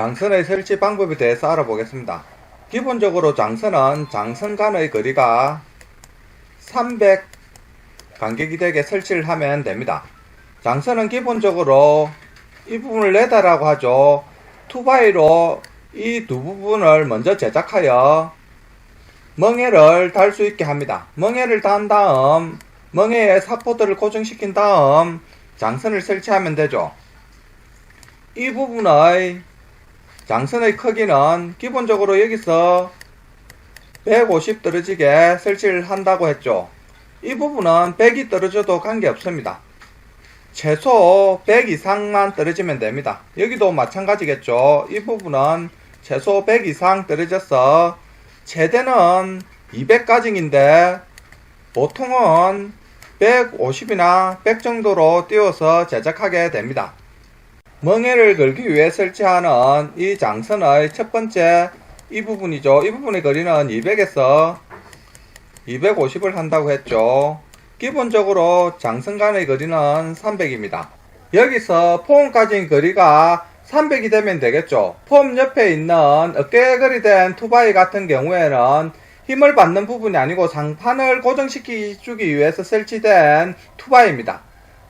장선의 설치 방법에 대해서 알아보겠습니다. 기본적으로 장선은 장선 간의 거리가 300 간격이 되게 설치를 하면 됩니다. 장선은 기본적으로 이 부분을 레다라고 하죠. 2바이로 이 두 부분을 먼저 제작하여 멍에를 달 수 있게 합니다. 멍에를 단 다음 멍에에 사포들을 고정시킨 다음 장선을 설치하면 되죠. 이 부분의 장선의 크기는 기본적으로 여기서 150 떨어지게 설치를 한다고 했죠. 이 부분은 100이 떨어져도 관계없습니다. 최소 100 이상만 떨어지면 됩니다. 여기도 마찬가지겠죠. 이 부분은 최소 100 이상 떨어져서 최대는 200가정인데 보통은 150이나 100 정도로 띄워서 제작하게 됩니다. 멍에를 걸기 위해 설치하는 이 장선의 첫 번째 이 부분이죠. 이 부분의 거리는 200에서 250을 한다고 했죠. 기본적으로 장선 간의 거리는 300입니다. 여기서 폼까지의 거리가 300이 되면 되겠죠. 폼 옆에 있는 어깨걸이 된 2바이 같은 경우에는 힘을 받는 부분이 아니고 상판을 고정시키기 위해서 설치된 2바이입니다.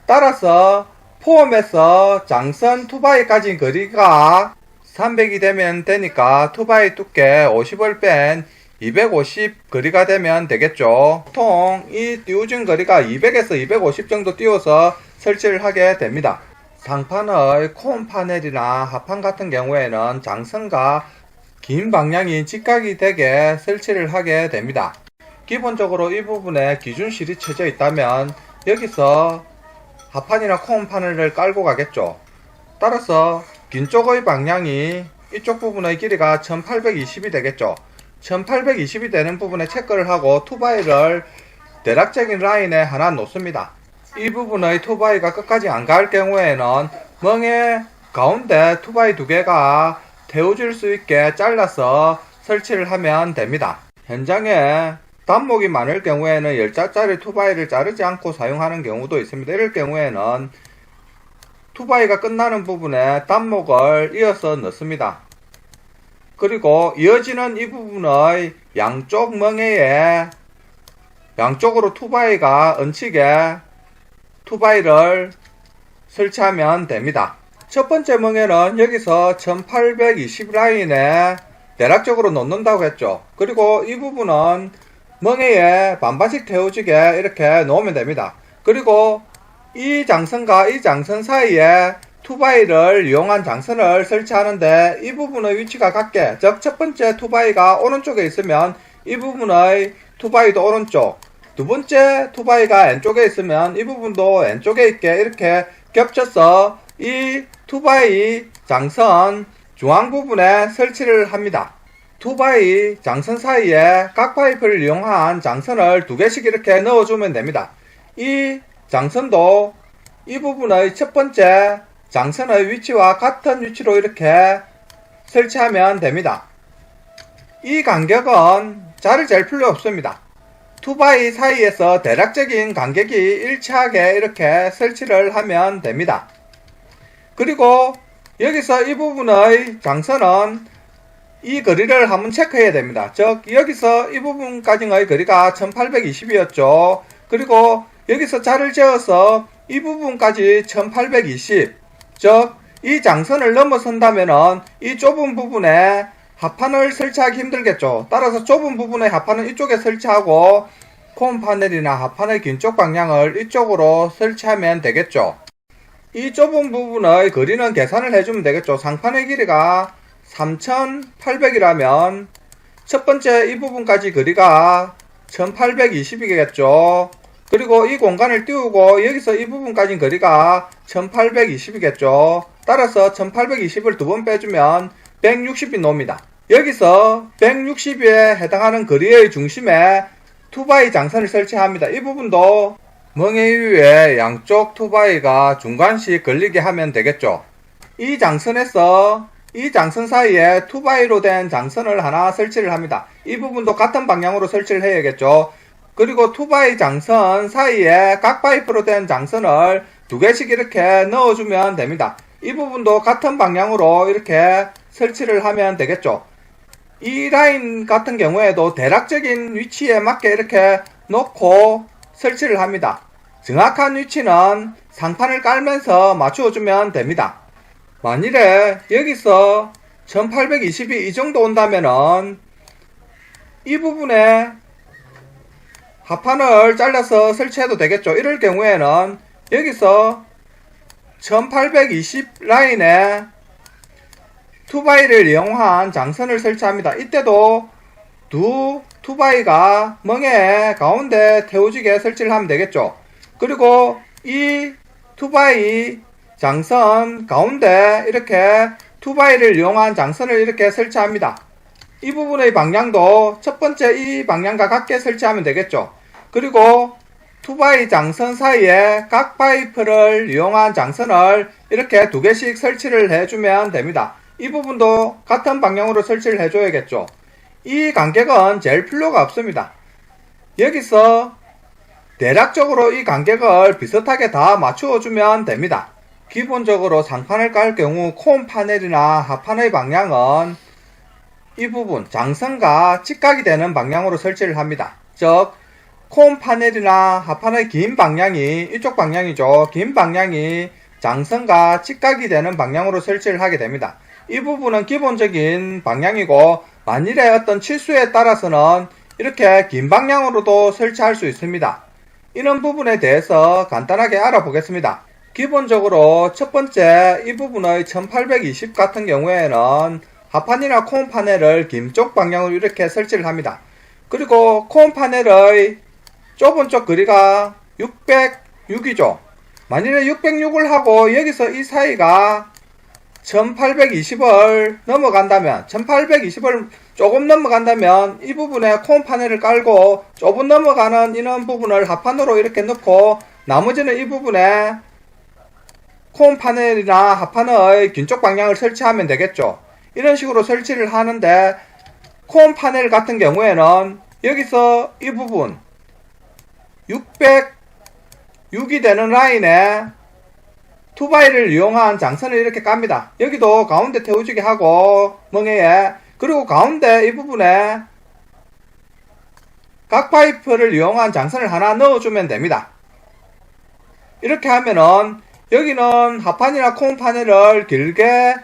따라서 폼에서 장선 2바이까지 거리가 300이 되면 되니까 2바이 두께 50을 뺀 250 거리가 되면 되겠죠. 보통 이 띄워진 거리가 200에서 250 정도 띄워서 설치를 하게 됩니다. 상판의 콘 파넬이나 하판 같은 경우에는 장선과 긴 방향이 직각이 되게 설치를 하게 됩니다. 기본적으로 이 부분에 기준실이 쳐져 있다면 여기서 하판이나 콘 파넬을 깔고 가겠죠. 따라서 긴 쪽의 방향이 이쪽 부분의 길이가 1820이 되겠죠. 1820이 되는 부분에 체크를 하고 2바이를 대략적인 라인에 하나 놓습니다. 이 부분의 2바이가 끝까지 안 갈 경우에는 멍에 가운데 2바이 두 개가 태워질 수 있게 잘라서 설치를 하면 됩니다. 현장에 단목이 많을 경우에는 10자짜리 2바이를 자르지 않고 사용하는 경우도 있습니다. 이럴 경우에는 2바이가 끝나는 부분에 단목을 이어서 넣습니다. 그리고 이어지는 이 부분의 양쪽 멍에에 양쪽으로 2바이가 얹히게 2바이를 설치하면 됩니다. 첫 번째 멍에는 여기서 1820 라인에 대략적으로 놓는다고 했죠. 그리고 이 부분은 멍에에 반반씩 태워지게 이렇게 놓으면 됩니다. 그리고 이 장선과 이 장선 사이에 2바이를 이용한 장선을 설치하는데 이 부분의 위치가 같게, 즉 첫 번째 2바이가 오른쪽에 있으면 이 부분의 2바이도 오른쪽, 두 번째 2바이가 왼쪽에 있으면 이 부분도 왼쪽에 있게 이렇게 겹쳐서 이 2바이 장선 중앙 부분에 설치를 합니다. 2바이 장선 사이에 각 파이프를 이용한 장선을 두 개씩 이렇게 넣어주면 됩니다. 이 장선도 이 부분의 첫 번째 장선의 위치와 같은 위치로 이렇게 설치하면 됩니다. 이 간격은 자를 잴 필요 없습니다. 2바이 사이에서 대략적인 간격이 일치하게 이렇게 설치를 하면 됩니다. 그리고 여기서 이 부분의 장선은 이 거리를 한번 체크해야 됩니다. 즉 여기서 이 부분까지의 거리가 1820이었죠. 그리고 여기서 자를 재어서 이 부분까지 1820, 즉 이 장선을 넘어선다면은 이 좁은 부분에 하판을 설치하기 힘들겠죠. 따라서 좁은 부분의 하판은 이쪽에 설치하고 콘 파넬이나 하판의 긴 쪽 방향을 이쪽으로 설치하면 되겠죠. 이 좁은 부분의 거리는 계산을 해주면 되겠죠. 상판의 길이가 3800이라면 첫 번째 이 부분까지 거리가 1820이겠죠. 그리고 이 공간을 띄우고 여기서 이 부분까지 거리가 1820이겠죠. 따라서 1820을 두 번 빼주면 160이 나옵니다. 여기서 160에 해당하는 거리의 중심에 2바이 장선을 설치합니다. 이 부분도 멍에 위에 양쪽 2바이가 중간씩 걸리게 하면 되겠죠. 이 장선에서 이 장선 사이에 2바이로 된 장선을 하나 설치를 합니다. 이 부분도 같은 방향으로 설치를 해야겠죠. 그리고 2바이 장선 사이에 각 파이프로 된 장선을 두 개씩 이렇게 넣어주면 됩니다. 이 부분도 같은 방향으로 이렇게 설치를 하면 되겠죠. 이 라인 같은 경우에도 대략적인 위치에 맞게 이렇게 놓고 설치를 합니다. 정확한 위치는 상판을 깔면서 맞추어주면 됩니다. 만일에 여기서 1820이 이 정도 온다면은 이 부분에 합판을 잘라서 설치해도 되겠죠. 이럴 경우에는 여기서 1820 라인에 투바이를 이용한 장선을 설치합니다. 이때도 두 투바이가 멍에 가운데 태워지게 설치를 하면 되겠죠. 그리고 이 투바이 장선 가운데 이렇게 투바이를 이용한 장선을 이렇게 설치합니다. 이 부분의 방향도 첫 번째 이 방향과 같게 설치하면 되겠죠. 그리고 투바이 장선 사이에 각 파이프를 이용한 장선을 이렇게 두 개씩 설치를 해주면 됩니다. 이 부분도 같은 방향으로 설치를 해줘야겠죠. 이 간격은 잴 필요가 없습니다. 여기서 대략적으로 이 간격을 비슷하게 다 맞추어주면 됩니다. 기본적으로 상판을 깔 경우 콘 파넬이나 하판의 방향은 이 부분 장선과 직각이 되는 방향으로 설치를 합니다. 즉 콘 파넬이나 하판의 긴 방향이 이쪽 방향이죠. 긴 방향이 장선과 직각이 되는 방향으로 설치를 하게 됩니다. 이 부분은 기본적인 방향이고 만일에 어떤 치수에 따라서는 이렇게 긴 방향으로도 설치할 수 있습니다. 이런 부분에 대해서 간단하게 알아보겠습니다. 기본적으로 첫 번째 이 부분의 1820 같은 경우에는 하판이나 콘 파넬을 긴 쪽 방향으로 이렇게 설치를 합니다. 그리고 콘 파넬의 좁은 쪽 거리가 606이죠. 만일에 606을 하고 여기서 이 사이가 1820을 넘어간다면 1820을 조금 넘어간다면 이 부분에 콘 파넬을 깔고 조금 넘어가는 이런 부분을 하판으로 이렇게 넣고 나머지는 이 부분에 콘 파넬이나 하판의 긴 쪽 방향을 설치하면 되겠죠. 이런 식으로 설치를 하는데 콘 파넬 같은 경우에는 여기서 이 부분 606이 되는 라인에 투바이를 이용한 장선을 이렇게 깝니다. 여기도 가운데 태워주게 하고 멍에에 그리고 가운데 이 부분에 각 파이프를 이용한 장선을 하나 넣어주면 됩니다. 이렇게 하면은 여기는 하판이나 콘 파넬을 길게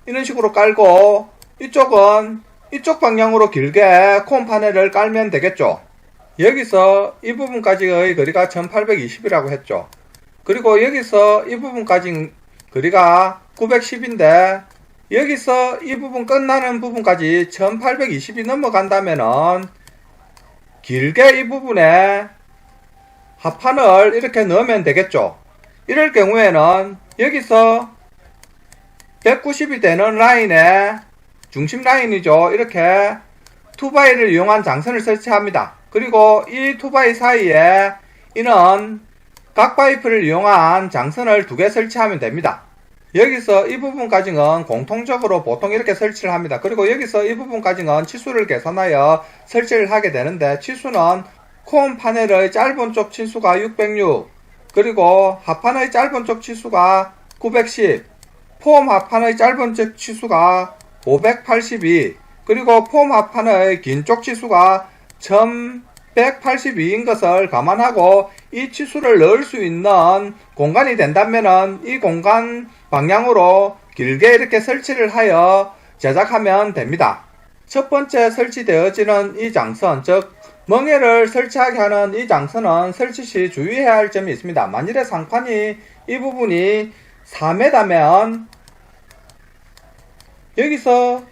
이런 식으로 깔고 이쪽은 이쪽 방향으로 길게 콘 파넬을 깔면 되겠죠. 여기서 이 부분까지의 거리가 1820이라고 했죠. 그리고 여기서 이 부분까지 거리가 910인데 여기서 이 부분 끝나는 부분까지 1820이 넘어간다면은 길게 이 부분에 합판을 이렇게 넣으면 되겠죠. 이럴 경우에는 여기서 190이 되는 라인에 중심 라인이죠. 이렇게 투바이를 이용한 장선을 설치합니다. 그리고 이 투바이 사이에 이는 각 파이프를 이용한 장선을 두 개 설치하면 됩니다. 여기서 이 부분까지는 공통적으로 보통 이렇게 설치를 합니다. 그리고 여기서 이 부분까지는 치수를 계산하여 설치를 하게 되는데 치수는 콘 파넬의 짧은 쪽 치수가 606 그리고 하판의 짧은 쪽 치수가 910 폼 하판의 짧은 쪽 치수가 582 그리고 폼 하판의 긴 쪽 치수가 1182인 것을 감안하고 이 치수를 넣을 수 있는 공간이 된다면은 이 공간 방향으로 길게 이렇게 설치를 하여 제작하면 됩니다. 첫 번째 설치되어지는 이 장선, 즉 멍에를 설치하게 하는 이 장선은 설치 시 주의해야 할 점이 있습니다. 만일에 상판이 이 부분이 4m면 여기서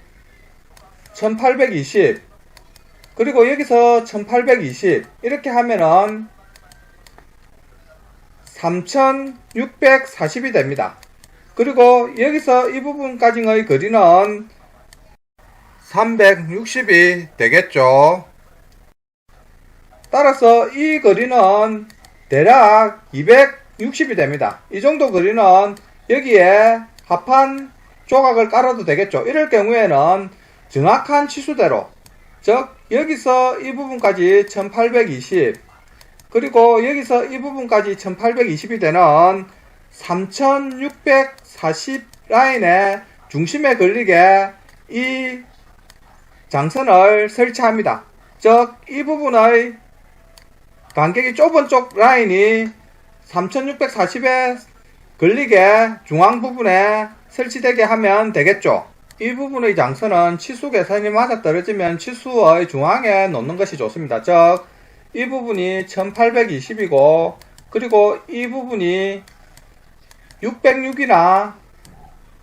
1820 그리고 여기서 1820 이렇게 하면은 3640이 됩니다. 그리고 여기서 이 부분까지의 거리는 360이 되겠죠. 따라서 이 거리는 대략 260이 됩니다. 이 정도 거리는 여기에 합판 조각을 깔아도 되겠죠. 이럴 경우에는 정확한 치수대로 즉 여기서 이 부분까지 1820 그리고 여기서 이 부분까지 1820이 되는 3640 라인에 중심에 걸리게 이 장선을 설치합니다. 즉 이 부분의 간격이 좁은 쪽 라인이 3640에 걸리게 중앙 부분에 설치되게 하면 되겠죠. 이 부분의 장선은 치수 계산이 맞아떨어지면 치수의 중앙에 놓는 것이 좋습니다. 즉 이 부분이 1820이고 그리고 이 부분이 606이나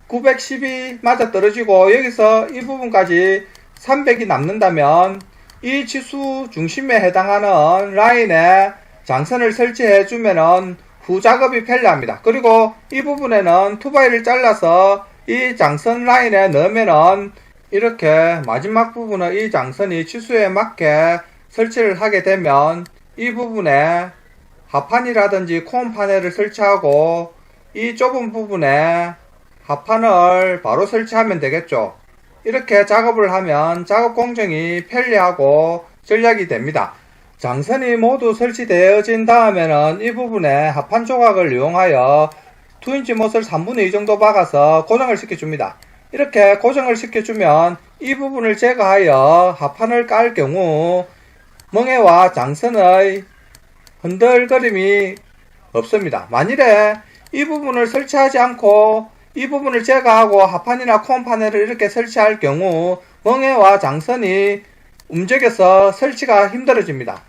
910이 맞아떨어지고 여기서 이 부분까지 300이 남는다면 이 치수 중심에 해당하는 라인에 장선을 설치해 주면은 후작업이 편리합니다. 그리고 이 부분에는 투바이를 잘라서 이 장선 라인에 넣으면은 이렇게 마지막 부분의 이 장선이 치수에 맞게 설치를 하게 되면 이 부분에 하판이라든지 콤 파넬을 설치하고 이 좁은 부분에 하판을 바로 설치하면 되겠죠. 이렇게 작업을 하면 작업 공정이 편리하고 전략이 됩니다. 장선이 모두 설치되어진 다음에는 이 부분에 하판 조각을 이용하여 2인치 못을 3분의 2 정도 박아서 고정을 시켜줍니다. 이렇게 고정을 시켜주면 이 부분을 제거하여 하판을 깔 경우 멍에와 장선의 흔들거림이 없습니다. 만일에 이 부분을 설치하지 않고 이 부분을 제거하고 하판이나 콤 파넬을 이렇게 설치할 경우 멍에와 장선이 움직여서 설치가 힘들어집니다.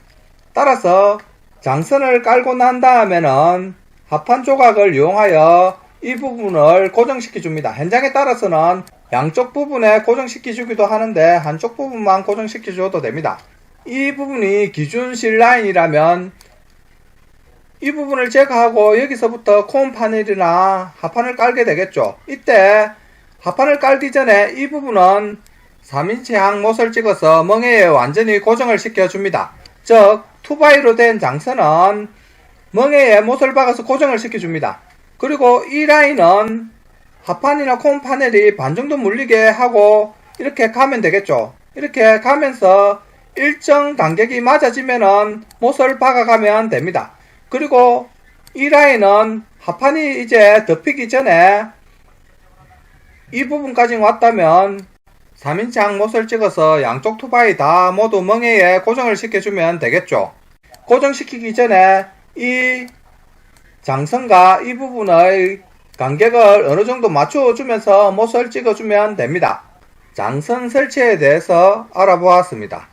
따라서 장선을 깔고 난 다음에는 하판 조각을 이용하여 이 부분을 고정시켜 줍니다. 현장에 따라서는 양쪽 부분에 고정시켜 주기도 하는데 한쪽 부분만 고정시켜 줘도 됩니다. 이 부분이 기준 실라인이라면 이 부분을 제거하고 여기서부터 콤 파넬이나 하판을 깔게 되겠죠. 이때 하판을 깔기 전에 이 부분은 3인치 양 못을 찍어서 멍에에 완전히 고정을 시켜줍니다. 즉 2바이로 된 장선은 멍에에 못을 박아서 고정을 시켜줍니다. 그리고 이 라인은 하판이나 콤 파넬이 반 정도 물리게 하고 이렇게 가면 되겠죠. 이렇게 가면서 일정 간격이 맞아지면은 못을 박아가면 됩니다. 그리고 이 라인은 하판이 이제 덮이기 전에 이 부분까지 왔다면 3인치 항못을 찍어서 양쪽 투바이 다 모두 멍에에 고정을 시켜주면 되겠죠. 고정시키기 전에 이 장선과 이 부분의 간격을 어느 정도 맞춰주면서 못을 찍어주면 됩니다. 장선 설치에 대해서 알아보았습니다.